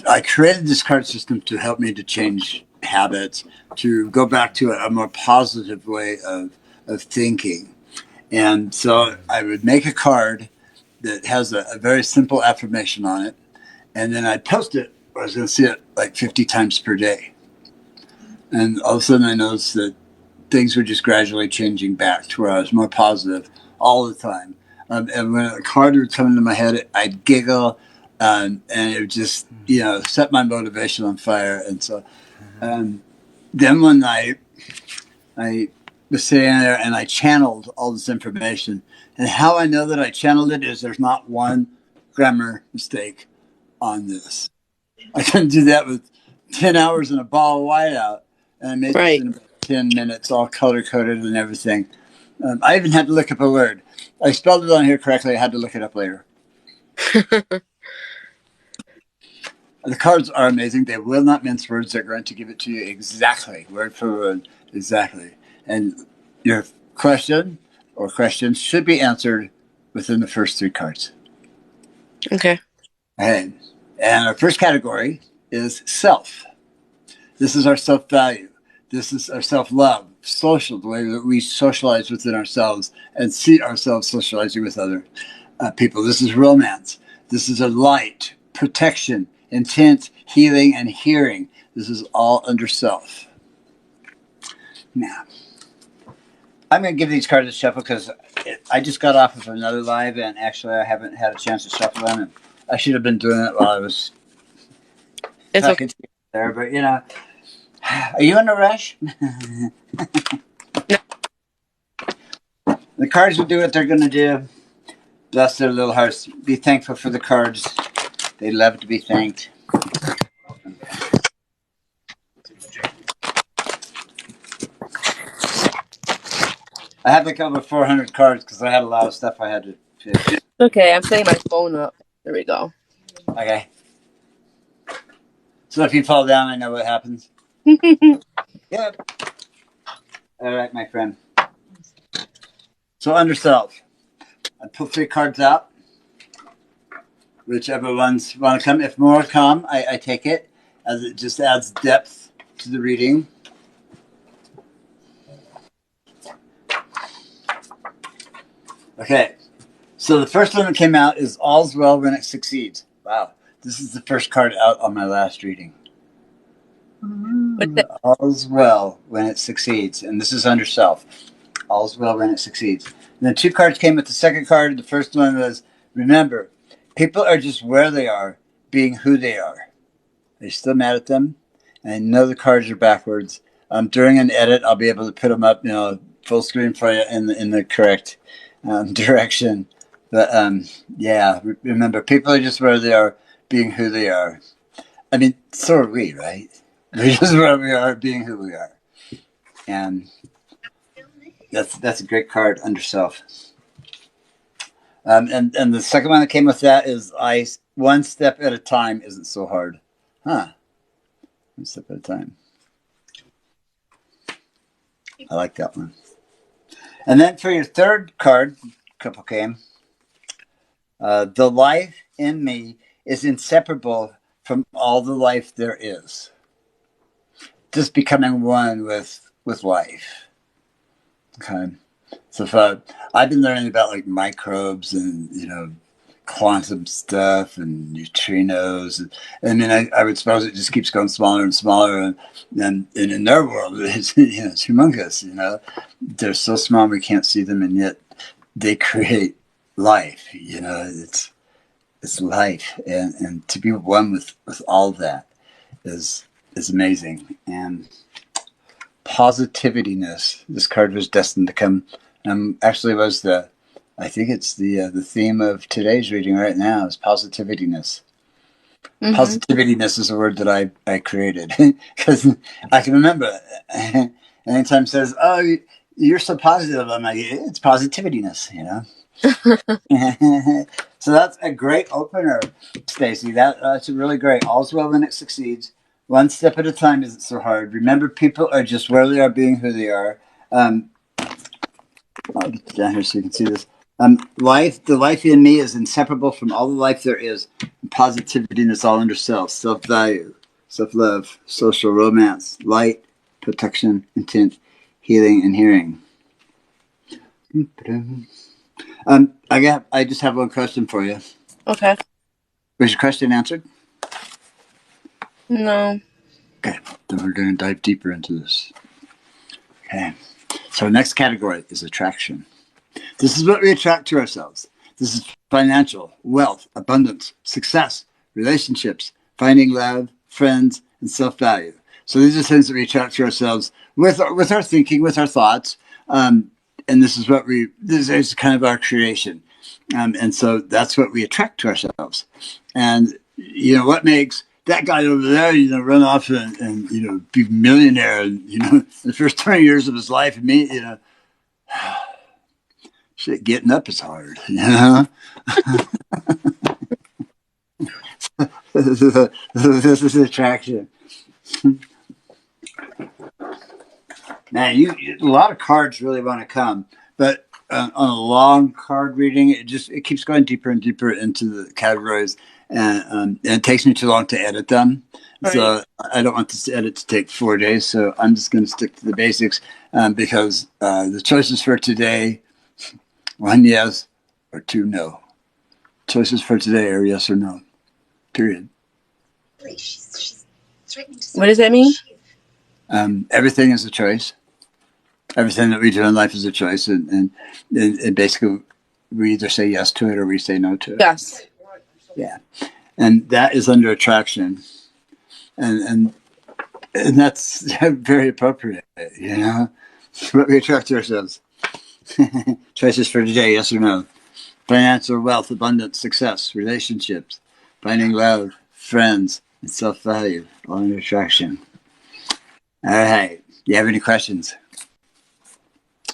I created this card system to help me to change habits, to go back to a more positive way of thinking. And so I would make a card that has a very simple affirmation on it, and then I'd post it. I was going to see it like 50 times per day. And all of a sudden I noticed that things were just gradually changing back to where I was more positive all the time. And when a card would come into my head, I'd giggle, and it would just, set my motivation on fire. And so then one night, I was sitting there and I channeled all this information. And how I know that I channeled it is there's not one grammar mistake on this. I couldn't do that with 10 hours and a ball of whiteout. And I made this in about 10 minutes, all color-coded and everything. I even had to look up a word. I spelled it on here correctly. I had to look it up later. The cards are amazing. They will not mince words. They're going to give it to you exactly, word for word, exactly. And your question or questions should be answered within the first 3 cards. Okay. And our first category is self. This is our self-value. This is our self-love, social, the way that we socialize within ourselves and see ourselves socializing with other people. This is romance. This is a light, protection, intent, healing, and hearing. This is all under self. Now, I'm going to give these cards a shuffle because I just got off of another live, and actually I haven't had a chance to shuffle them. And I should have been doing it while I was talking to you there, but are you in a rush? The cards will do what they're going to do. Bless their little hearts. Be thankful for the cards. They love to be thanked. I have like over 400 cards because I had a lot of stuff I had to fix. Okay, I'm setting my phone up. There we go. Okay. So if you fall down, I know what happens. Good. All right, my friend. So under self, I pull 3 cards out. Whichever ones want to come. If more come, I take it, as it just adds depth to the reading. Okay, so the first one that came out is All's Well When It Succeeds. Wow, this is the first card out on my last reading. All's well when it succeeds, and this is under self. All's well when it succeeds. And then 2 cards came with the second card. The first one was, remember, people are just where they are, being who they are. Are you still mad at them? And I know the cards are backwards. During an edit, I'll be able to put them up, full screen for you in the correct direction. But remember, people are just where they are, being who they are. I mean, so are we, right? We're just where we are, being who we are. And that's a great card under self. And the second one that came with that is one step at a time isn't so hard. Huh. One step at a time. I like that one. And then for your third card, couple came. The life in me is inseparable from all the life there is. Just becoming one with life. Okay. So I've been learning about like microbes and quantum stuff and neutrinos. And I would suppose it just keeps going smaller and smaller. And in their world, it's humongous. They're so small we can't see them, and yet they create life. It's life, and to be one with all that is amazing. And positivityness. This card was destined to come. Actually, was I think it's the theme of today's reading right now is positivityness. Mm-hmm. Positivityness is a word that I created because I can remember it. Anytime it says, "Oh, you're so positive," I'm like, it's positivityness, So that's a great opener, Stacey. That's really great. All's well when it succeeds. One step at a time isn't so hard. Remember, people are just where they are, being who they are. I'll get down here so you can see this. The life in me is inseparable from all the life there is. And positivity is all under self, self-value, self-love, social romance, light, protection, intent, healing, and hearing. I just have one question for you. Okay. Was your question answered? No. Okay, then we're going to dive deeper into this. Okay, so next category is attraction. This is what we attract to ourselves. This is financial, wealth, abundance, success, relationships, finding love, friends, and self-value. So these are things that we attract to ourselves with our thinking, with our thoughts. And this is kind of our creation. And so that's what we attract to ourselves. And, what makes that guy over there, run off and be a millionaire, and, the first 20 years of his life, and me, shit, getting up is hard, This is attraction. Man, a lot of cards really want to come, but on a long card reading, it keeps going deeper and deeper into the categories, and it takes me too long to edit them. Right. So I don't want this edit to take 4 days. So I'm just going to stick to the basics, because the choices for today, 1 yes or 2 no. Choices for today are yes or no. Period. What does that mean? Everything is a choice. Everything that we do in life is a choice, and basically we either say yes to it or we say no to it. Yes. Yeah, and that is under attraction, and that's very appropriate. What we attract to ourselves. Choices for today: yes or no. Financial, wealth, abundance, success, relationships, finding love, friends, and self-value. All under attraction. All right. You have any questions?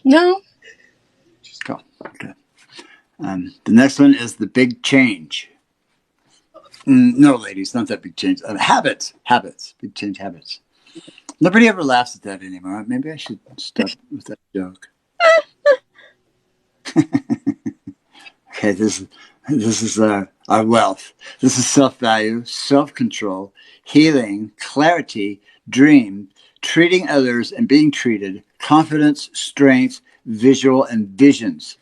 No. Cool. Okay. The next one is the big change. No, ladies, not that big change. Habits. Big change habits. Nobody ever laughs at that anymore. Maybe I should stop with that joke. Okay, this is our wealth. This is self-value, self-control, healing, clarity, dream, treating others and being treated, confidence, strength, visual, and visions.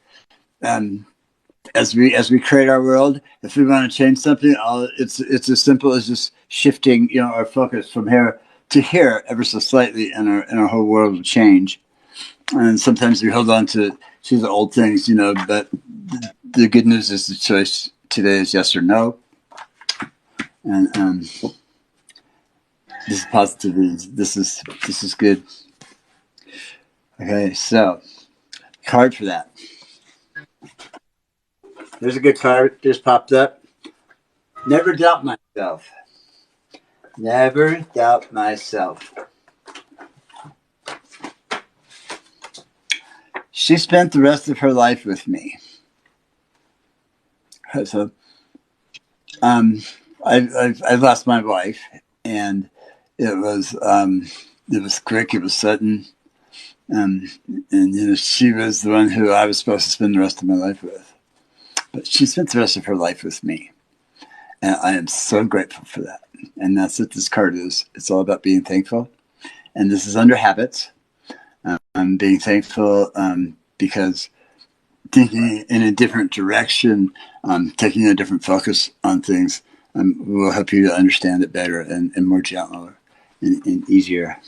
As we create our world, if we want to change something, it's as simple as just shifting, our focus from here to here ever so slightly, and our whole world will change. And sometimes we hold on to the old things, but the good news is the choice today is yes or no. And this is positivity. This is good. Okay, so card for that. There's a good card just popped up. Never doubt myself. Never doubt myself. She spent the rest of her life with me. So, I lost my wife, and it was quick. It was sudden, and she was the one who I was supposed to spend the rest of my life with. But she spent the rest of her life with me, and I am so grateful for that. And that's what this card is. It's all about being thankful, and this is under habits. Being thankful because thinking in a different direction, taking a different focus on things, will help you to understand it better and more gentler and easier.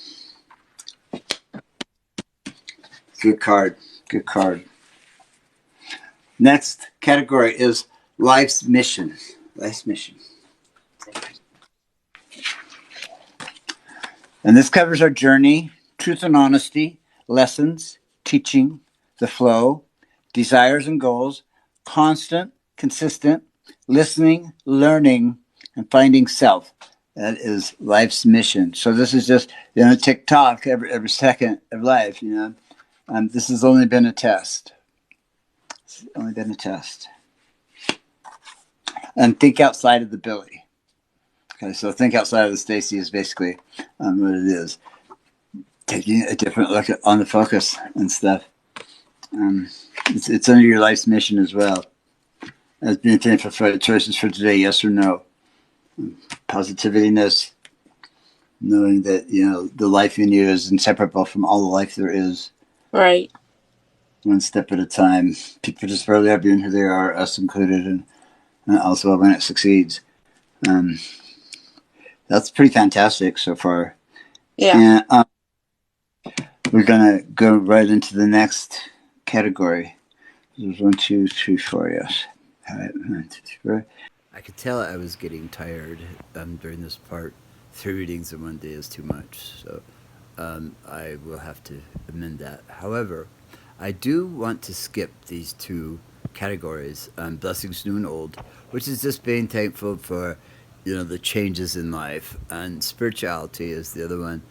Good card. Good card. Next category is life's mission. Life's mission. And this covers our journey, truth and honesty, lessons, teaching, the flow, desires and goals, constant, consistent, listening, learning, and finding self. That is life's mission. So this is just, TikTok every second of life, this has only been a test. It's only been a test. And think outside of the Billy. Okay, so think outside of the Stacey is basically what it is. Taking a different look on the focus and stuff. It's under your life's mission as well as being thankful for the choices for today, yes or no. Positivityness, knowing that the life in you is inseparable from all the life there is. Right. One step at a time. People just barely are being who they are, us included, and also when it succeeds. That's pretty fantastic so far. Yeah. And we're gonna go right into the next category. There's 1, 2, 3, 4. Yes. All right. 1, 2, 3, 4. I could tell I was getting tired during this part. 3 readings in one day is too much, so I will have to amend that. However, I do want to skip these 2 categories, blessings new and old, which is just being thankful for the changes in life, and spirituality is the other one.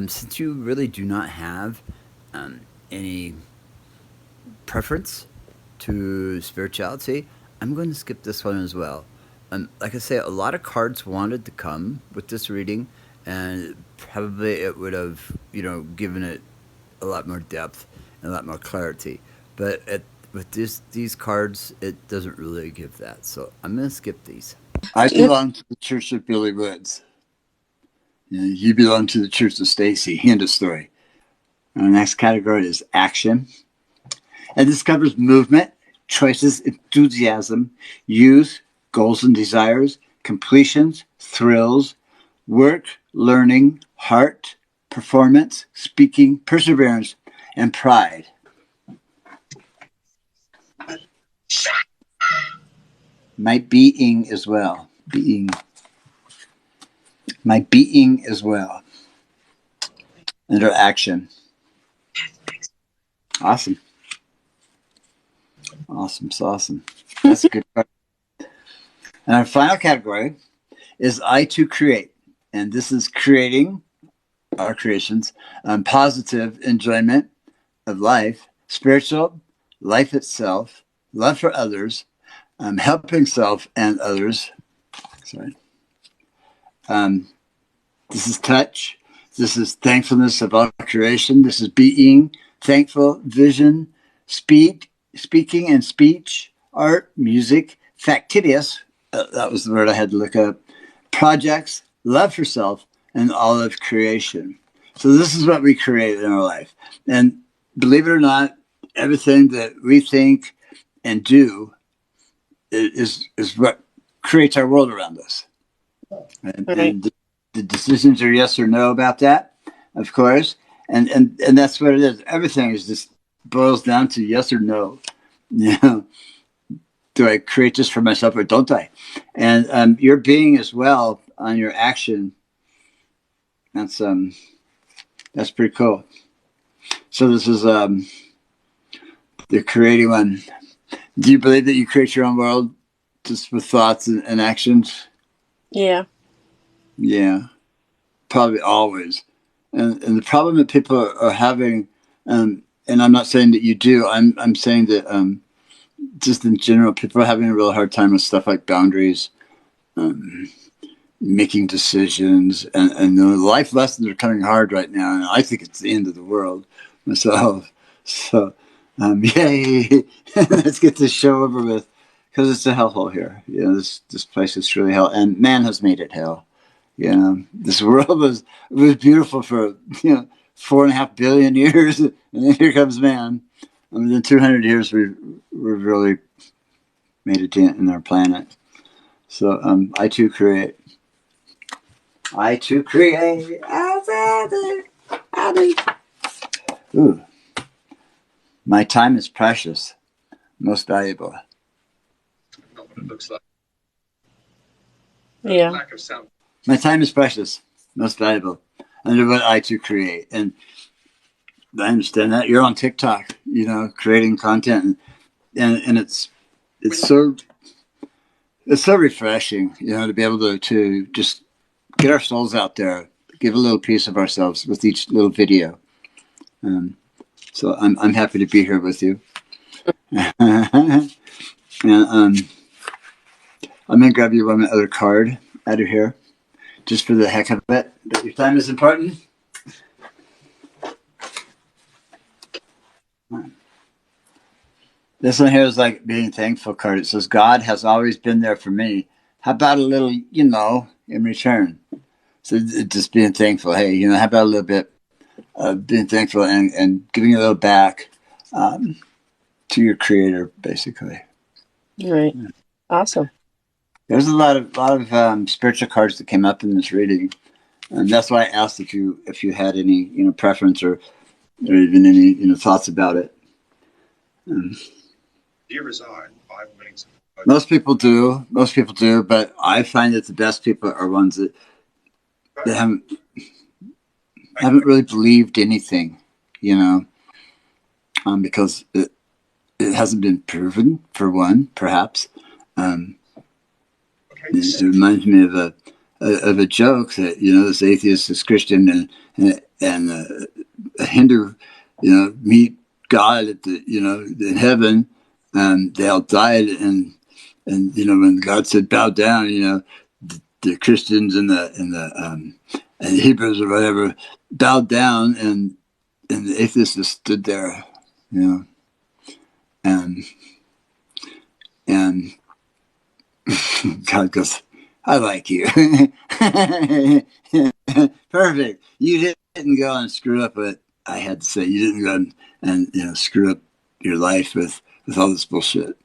Since you really do not have any preference to spirituality, I'm going to skip this one as well. Like I say, a lot of cards wanted to come with this reading, and probably it would have, given it a lot more depth and a lot more clarity. But with these cards, it doesn't really give that. So I'm going to skip these. I belong to the Church of Billy Woods. You belong to the Church of Stacey. End of story. And the next category is action. And this covers movement, choices, enthusiasm, youth, goals and desires, completions, thrills, work, learning, heart, performance, speaking, perseverance, and pride. My being as well. Being. My being as well. Under action. Awesome. Awesome. That's a good part. And our final category is I to create. And this is creating our creations, positive enjoyment of life, spiritual, life itself, love for others, helping self and others. Sorry. This is touch. This is thankfulness of all creation. This is being, thankful, vision, speaking and speech, art, music, factitious. That was the word I had to look up. Projects, love for self, and all of creation. So this is what we create in our life. And believe it or not, everything that we think and do is what creates our world around us. And the decisions are yes or no about that, of course. And that's what it is. Everything is just boils down to yes or no. Do I create this for myself or don't I? And your being as well on your action. That's pretty cool. So this is the creating one. Do you believe that you create your own world just with thoughts and actions? Yeah. Yeah, probably always. And the problem that people are having, and I'm not saying that you do. I'm saying that just in general, people are having a real hard time with stuff like boundaries, making decisions, and the life lessons are coming hard right now. And I think it's the end of the world myself. So, yay! Let's get this show over with because it's a hellhole here. This place is really hell, and man has made it hell. This world was beautiful for 4.5 billion years, and then here comes man. In 200 years, we've really made a dent in our planet. So I too create. I too create. Ooh, my time is precious, most valuable. It looks like. Yeah. Lack of sound. My time is precious, most valuable, under what I to create. And I understand that you're on TikTok, creating content, and it's so refreshing, to be able to just get our souls out there, give a little piece of ourselves with each little video. So I'm happy to be here with you. And I'm gonna grab you one other card out of here, just for the heck of it. That your time is important. This one here is like being thankful card. It says, God has always been there for me. How about a little, in return? So just being thankful. Hey, how about a little bit of being thankful and giving a little back to your creator, basically. Right. Awesome. There's a lot of spiritual cards that came up in this reading. And that's why I asked if you had any, preference or even any, thoughts about it. Do you reside 5 minutes? Most people do, but I find that the best people are ones that haven't really believed anything, because it hasn't been proven, for one, perhaps. It reminds me of a joke that this atheist, this Christian, and a Hindu, meet God at in heaven, and they all died, and when God said bow down, the Christians and the Hebrews or whatever bowed down, and the atheist just stood there, and God goes, I like you. Perfect. You didn't go and screw up what I had to say. You didn't go and screw up your life with all this bullshit.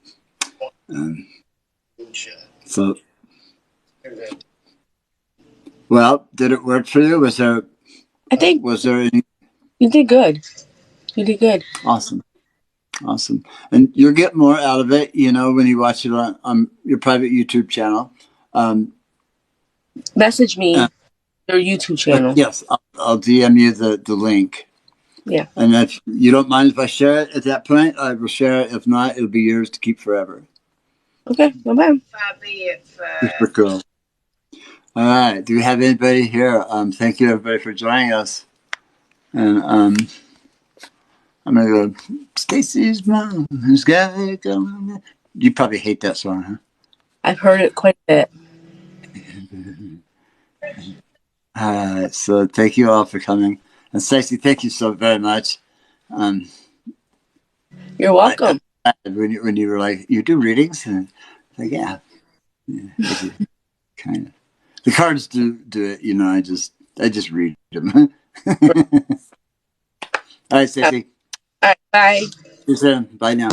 So, well, did it work for you? Was there any? You did good. You did good. Awesome. And you'll get more out of it, when you watch it on your private YouTube channel. Message me your YouTube channel. Yes, I'll DM you the link. Yeah. And if you don't mind if I share it at that point, I will share it. If not, it'll be yours to keep forever. Okay, no problem. Super cool. All right. Do we have anybody here? Thank you, everybody, for joining us. And I'm going to go, Stacey's mom. Who's got it going? You probably hate that song, huh? I've heard it quite a bit. All right. So thank you all for coming. And Stacey, thank you so very much. You're welcome. When you were like, you do readings? And like, yeah kind of. The cards do it, I just read them. All right, Stacey. All right, bye. See you soon. Bye now.